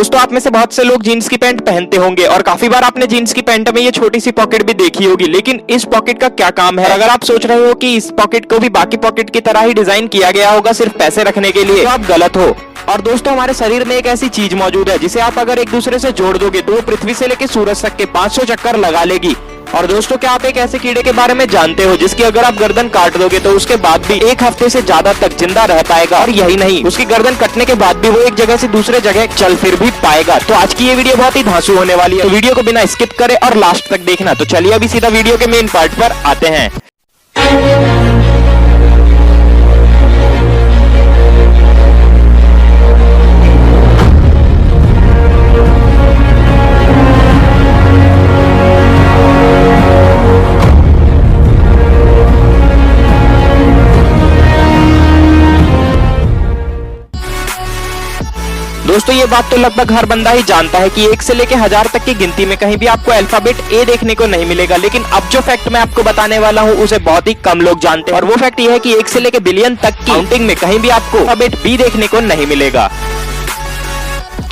दोस्तों आप में से बहुत से लोग जीन्स की पैंट पहनते होंगे और काफी बार आपने जीन्स की पैंट में ये छोटी सी पॉकेट भी देखी होगी, लेकिन इस पॉकेट का क्या काम है? अगर आप सोच रहे हो कि इस पॉकेट को भी बाकी पॉकेट की तरह ही डिजाइन किया गया होगा सिर्फ पैसे रखने के लिए, तो आप गलत हो। और दोस्तों हमारे शरीर में एक ऐसी चीज मौजूद है जिसे आप अगर एक दूसरे से जोड़ दोगे तो वो पृथ्वी से लेकर सूरज तक के 500 चक्कर लगा लेगी। और दोस्तों क्या आप एक ऐसे कीड़े के बारे में जानते हो जिसकी अगर आप गर्दन काट दोगे तो उसके बाद भी 1 हफ्ते से ज्यादा तक जिंदा रह पाएगा? और यही नहीं, उसकी गर्दन कटने के बाद भी वो एक जगह से दूसरे जगह चल फिर भी पाएगा। तो आज की ये वीडियो बहुत ही धांसू होने वाली है, तो वीडियो को बिना स्किप करे और लास्ट तक देखना। तो चलिए अभी सीधा वीडियो के मेन पार्ट पर आते हैं। दोस्तों ये बात तो लगभग हर बंदा ही जानता है कि 1 से लेकर 1000 तक की गिनती में कहीं भी आपको अल्फाबेट ए देखने को नहीं मिलेगा, लेकिन अब जो फैक्ट मैं आपको बताने वाला हूँ उसे बहुत ही कम लोग जानते हैं। और वो फैक्ट ये है कि 1 से लेकर बिलियन तक की काउंटिंग में कहीं भी आपको अल्फाबेट बी देखने को नहीं मिलेगा।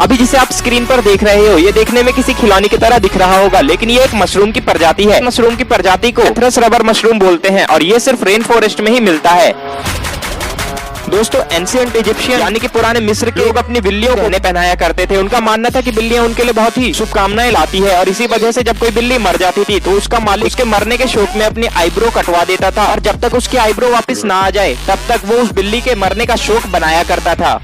अभी जिसे आप स्क्रीन पर देख रहे हो ये देखने में किसी खिलौने की तरह दिख रहा होगा, लेकिन ये एक मशरूम की प्रजाति है। मशरूम की प्रजाति को एंथ्रस रबर मशरूम बोलते हैं और ये सिर्फ रेन फॉरेस्ट में ही मिलता है। दोस्तों एंशिएंट इजिप्शियन यानी कि पुराने मिस्र के लोग अपनी बिल्लियों को पहनाया करते थे। उनका मानना था कि बिल्लियां उनके लिए बहुत ही शुभकामनाएं लाती है और इसी वजह से जब कोई बिल्ली मर जाती थी तो उसका मालिक उसके मरने के शोक में अपनी आईब्रो कटवा देता था और जब तक उसकी आईब्रो वापस ना आ जाए तब तक वो उस बिल्ली के मरने का शोक बनाया करता था।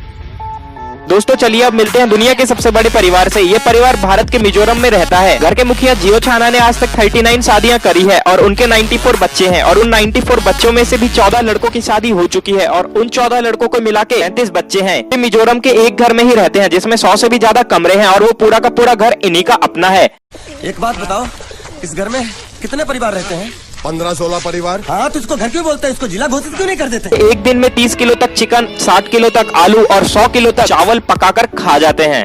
दोस्तों चलिए अब मिलते हैं दुनिया के सबसे बड़े परिवार से। ये परिवार भारत के मिजोरम में रहता है। घर के मुखिया जियो छाना ने आज तक 39 शादियां करी है और उनके 94 बच्चे हैं और उन 94 बच्चों में से भी 14 लड़कों की शादी हो चुकी है और उन 14 लड़कों को मिला के 35 बच्चे हैं। ये मिजोरम के एक घर में ही रहते हैं जिसमें 100 से भी ज्यादा कमरे हैं और वो पूरा का पूरा घर इन्हीं का अपना है। एक बात बताओ, इस घर में कितने परिवार रहते हैं? 15-16 परिवार। हाँ तो इसको घर क्यों बोलते हैं? इसको जिला घोषित क्यों नहीं कर देते? एक दिन में 30 किलो तक चिकन, 60 किलो तक आलू और 100 किलो तक चावल पकाकर खा जाते हैं।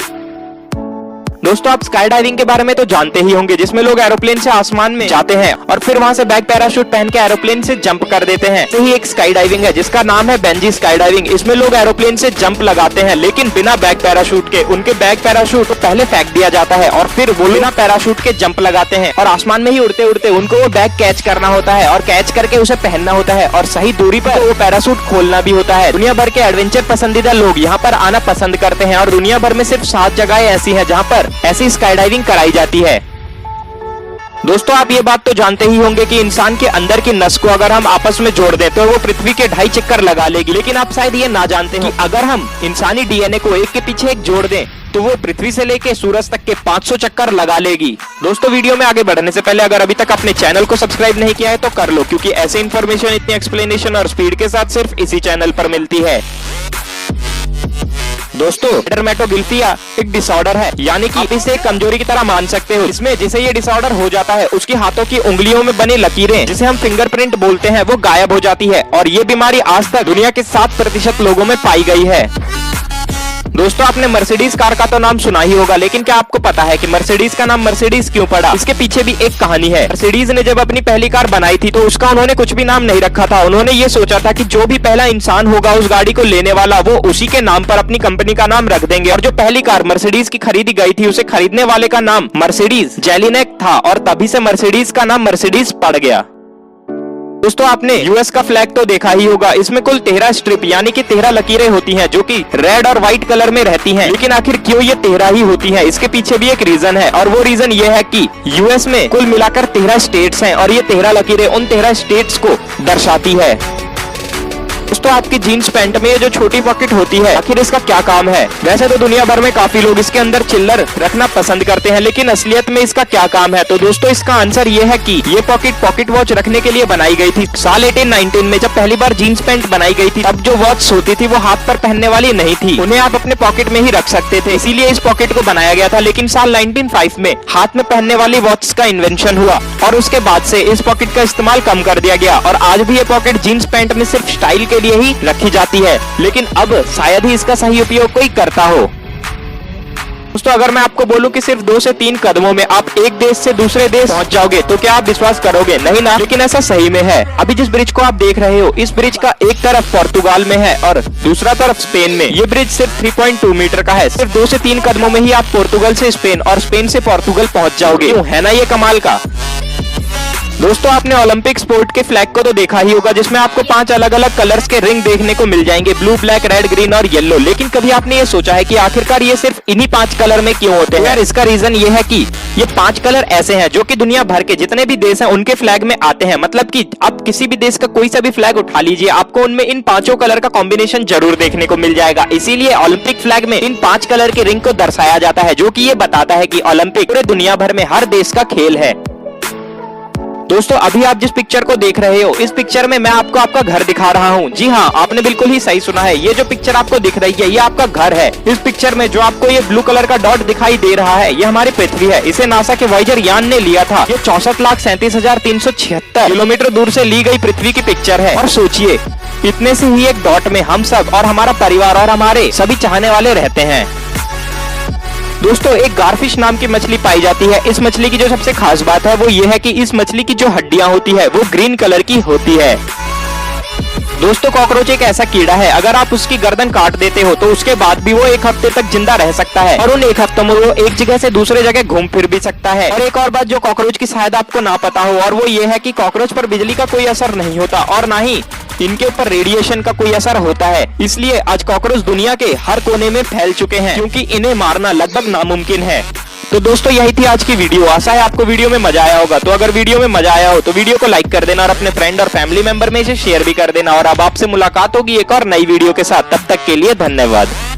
दोस्तों आप स्काई डाइविंग के बारे में तो जानते ही होंगे, जिसमें लोग एरोप्लेन से आसमान में जाते हैं और फिर वहां से बैक पैराशूट पहन के एरोप्लेन से जंप कर देते हैं। तो ही एक स्काई डाइविंग है जिसका नाम है बेंजी स्काई डाइविंग। इसमें लोग एरोप्लेन से जंप लगाते हैं लेकिन बिना बैक पैराशूट के। उनके बैक पैराशूट को पहले फेंक दिया जाता है और फिर वो बिना पैराशूट के जंप लगाते हैं और आसमान में ही उड़ते उड़ते उनको वो बैग कैच करना होता है और कैच करके उसे पहनना होता है और सही दूरी पर वो पैराशूट खोलना भी होता है। दुनिया भर के एडवेंचर पसंदीदा लोग यहाँ पर आना पसंद करते हैं और दुनिया भर में सिर्फ 7 जगहें ऐसी है जहाँ पर ऐसी स्काई डाइविंग कराई जाती है। दोस्तों आप ये बात तो जानते ही होंगे कि इंसान के अंदर की नस को अगर हम आपस में जोड़ दें तो वो पृथ्वी के 2.5 चक्कर लगा लेगी, लेकिन आप शायद ये ना जानते हो कि अगर हम इंसानी डीएनए को एक के पीछे एक जोड़ दें तो वो पृथ्वी से लेके सूरज तक के 500 चक्कर लगा लेगी। दोस्तों वीडियो में आगे बढ़ने से पहले अगर अभी तक अपने चैनल को सब्सक्राइब नहीं किया है तो कर लो, क्योंकि ऐसे इन्फॉर्मेशन इतनी एक्सप्लेनेशन और स्पीड के साथ सिर्फ इसी चैनल पर मिलती है। दोस्तों डर्मेटोगिल्फिया एक डिसऑर्डर है, यानी कि आप इसे कमजोरी की तरह मान सकते हो। इसमें जिसे ये डिसऑर्डर हो जाता है उसकी हाथों की उंगलियों में बनी लकीरें जिसे हम फिंगरप्रिंट बोलते हैं वो गायब हो जाती है और ये बीमारी आज तक दुनिया के 7% लोगों में पाई गई है। दोस्तों आपने मर्सिडीज कार का तो नाम सुना ही होगा, लेकिन क्या आपको पता है कि मर्सिडीज का नाम मर्सिडीज क्यों पड़ा? इसके पीछे भी एक कहानी है। मर्सिडीज ने जब अपनी पहली कार बनाई थी तो उसका उन्होंने कुछ भी नाम नहीं रखा था। उन्होंने ये सोचा था कि जो भी पहला इंसान होगा उस गाड़ी को लेने वाला वो उसी के नाम पर अपनी कंपनी का नाम रख देंगे। और जो पहली कार मर्सिडीज की खरीदी गई थी उसे खरीदने वाले का नाम मर्सिडीज जेलिनेक था और तभी से मर्सिडीज का नाम मर्सिडीज पड़ गया। दोस्तों आपने यूएस का फ्लैग तो देखा ही होगा। इसमें कुल 13 स्ट्रिप यानी कि 13 लकीरें होती हैं जो कि रेड और व्हाइट कलर में रहती हैं। लेकिन आखिर क्यों ये 13 ही होती हैं? इसके पीछे भी एक रीजन है और वो रीजन ये है कि यूएस में कुल मिलाकर 13 स्टेट्स हैं और ये 13 लकीरें उन 13 स्टेट्स को दर्शाती है। दोस्तों आपकी जीन्स पैंट में ये जो छोटी पॉकेट होती है आखिर इसका क्या काम है? वैसे तो दुनिया भर में काफी लोग इसके अंदर चिल्लर रखना पसंद करते हैं, लेकिन असलियत में इसका क्या काम है? तो दोस्तों इसका आंसर ये है कि ये पॉकेट वॉच रखने के लिए बनाई गई थी। साल 1819 में जब पहली बार जीन्स पैंट बनाई गई थी तब जो वॉच होती थी वो हाथ पर पहनने वाली नहीं थी, उन्हें आप अपने पॉकेट में ही रख सकते थे, इसीलिए इस पॉकेट को बनाया गया था। लेकिन साल 1905 में हाथ में पहनने वाली वॉच का इन्वेंशन हुआ और उसके बाद से इस पॉकेट का इस्तेमाल कम कर दिया गया और आज भी ये पॉकेट जीन्स पैंट में सिर्फ स्टाइल के लिए ही रखी जाती है, लेकिन अब शायद ही इसका सही उपयोग कोई करता हो। दोस्तों अगर मैं आपको बोलूं कि सिर्फ 2 से 3 कदमों में आप एक देश से दूसरे देश पहुंच जाओगे तो क्या आप विश्वास करोगे? नहीं ना। लेकिन ऐसा सही में है। अभी जिस ब्रिज को आप देख रहे हो, इस ब्रिज का एक तरफ पोर्तुगाल में है और दूसरा तरफ स्पेन में। ये ब्रिज सिर्फ 3.2 मीटर का है। सिर्फ 2 से 3 कदमों में ही आप पोर्तुगल से स्पेन और स्पेन से पोर्तुगल पहुंच जाओगे। क्यों? है ना ये कमाल का। दोस्तों आपने ओलंपिक स्पोर्ट के फ्लैग को तो देखा ही होगा, जिसमें आपको 5 अलग अलग कलर्स के रिंग देखने को मिल जाएंगे, ब्लू, ब्लैक, रेड, ग्रीन और येलो। लेकिन कभी आपने ये सोचा है कि आखिरकार ये सिर्फ इन्हीं 5 कलर में क्यों होते हैं? यार इसका रीजन ये है कि ये 5 कलर ऐसे हैं जो कि दुनिया भर के जितने भी देश हैं उनके फ्लैग में आते हैं। मतलब कि आप किसी भी देश का कोई सा भी फ्लैग उठा लीजिए, आपको उनमें इन 5 कलर का कॉम्बिनेशन जरूर देखने को मिल जाएगा। इसीलिए ओलंपिक फ्लैग में इन 5 कलर के रिंग को दर्शाया जाता है, जो कि ये बताता है कि ओलंपिक पूरे दुनिया भर में हर देश का खेल है। दोस्तों अभी आप जिस पिक्चर को देख रहे हो, इस पिक्चर में मैं आपको आपका घर दिखा रहा हूँ। जी हाँ, आपने बिल्कुल ही सही सुना है। ये जो पिक्चर आपको दिख रही है, ये आपका घर है। इस पिक्चर में जो आपको ये ब्लू कलर का डॉट दिखाई दे रहा है, ये हमारी पृथ्वी है। इसे नासा के वॉयेजर यान ने लिया था। ये 64,37,376 किलोमीटर दूर से ली गई पृथ्वी की पिक्चर है। और सोचिए, इतने से ही एक डॉट में हम सब और हमारा परिवार और हमारे सभी चाहने वाले रहते हैं। दोस्तों एक गारफिश नाम की मछली पाई जाती है। इस मछली की जो सबसे खास बात है वो ये है कि इस मछली की जो हड्डियां होती है वो ग्रीन कलर की होती है। दोस्तों कॉकरोच एक ऐसा कीड़ा है, अगर आप उसकी गर्दन काट देते हो तो उसके बाद भी वो 1 हफ्ते तक जिंदा रह सकता है और उन 1 हफ्तों में वो एक जगह से दूसरे जगह घूम फिर भी सकता है। और एक और बात जो कॉकरोच की शायद आपको ना पता हो, और वो ये है कि कॉकरोच पर बिजली का कोई असर नहीं होता और ना ही इनके ऊपर रेडिएशन का कोई असर होता है। इसलिए आज कॉकरोच दुनिया के हर कोने में फैल चुके हैं, क्योंकि इन्हें मारना लगभग नामुमकिन है। तो दोस्तों यही थी आज की वीडियो। आशा है आपको वीडियो में मजा आया होगा। तो अगर वीडियो में मजा आया हो तो वीडियो को लाइक कर देना और अपने फ्रेंड और फैमिली मेंबर में इसे शेयर भी कर देना। और अब आपसे मुलाकात होगी एक और नई वीडियो के साथ। तब तक के लिए धन्यवाद।